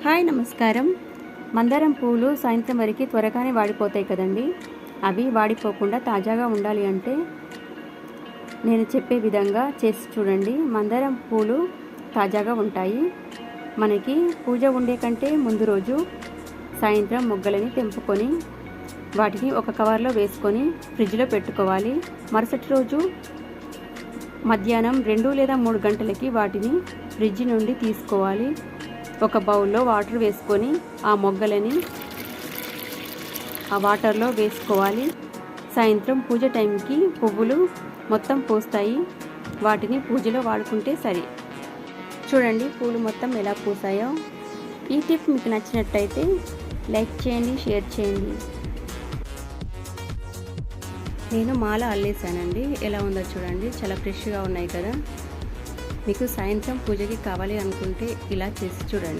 Hi నమస్కారం. మందారం పూలు సాయంత్రం వరకు త్వరగానే వాడిపోతాయి కదండి. అవి వాడిపోకుండా తాజాగా ఉండాలి అంటే నేను చెప్పే విధంగా చేసి చూడండి. మందారం పూలు తాజాగా ఉంటాయి. మనకి పూజ ఉండే కంటే ముందు రోజు సాయంత్రం మొగ్గలని తెంపుకొని వాటిని ఒక కవర్లో వేసుకొని ఫ్రిడ్జ్లో పెట్టుకోవాలి. మరుసటి రోజు మధ్యాహ్నం 2 లేదా 3 గంటలకి వాటిని ఫ్రిడ్జ్ నుండి తీసుకోవాలి. ఒక బౌల్లో వాటర్ వేసుకొని ఆ మొగ్గలని ఆ వాటర్లో వేసుకోవాలి. సాయంత్రం పూజ టైంకి పువ్వులు మొత్తం పూస్తాయి. వాటిని పూజలో వాడుకుంటే సరి. చూడండి పూలు మొత్తం ఎలా పూసాయో. ఈ టిప్ మీకు నచ్చినట్టయితే లైక్ చేయండి, షేర్ చేయండి. నేను మాల అల్లేసానండి. ఎలా ఉందో చూడండి, చాలా ఫ్రెష్గా ఉన్నాయి కదా. మీకు సాయంత్రం పూజకి కావాలి అనుకుంటే ఇలా చేసి చూడండి.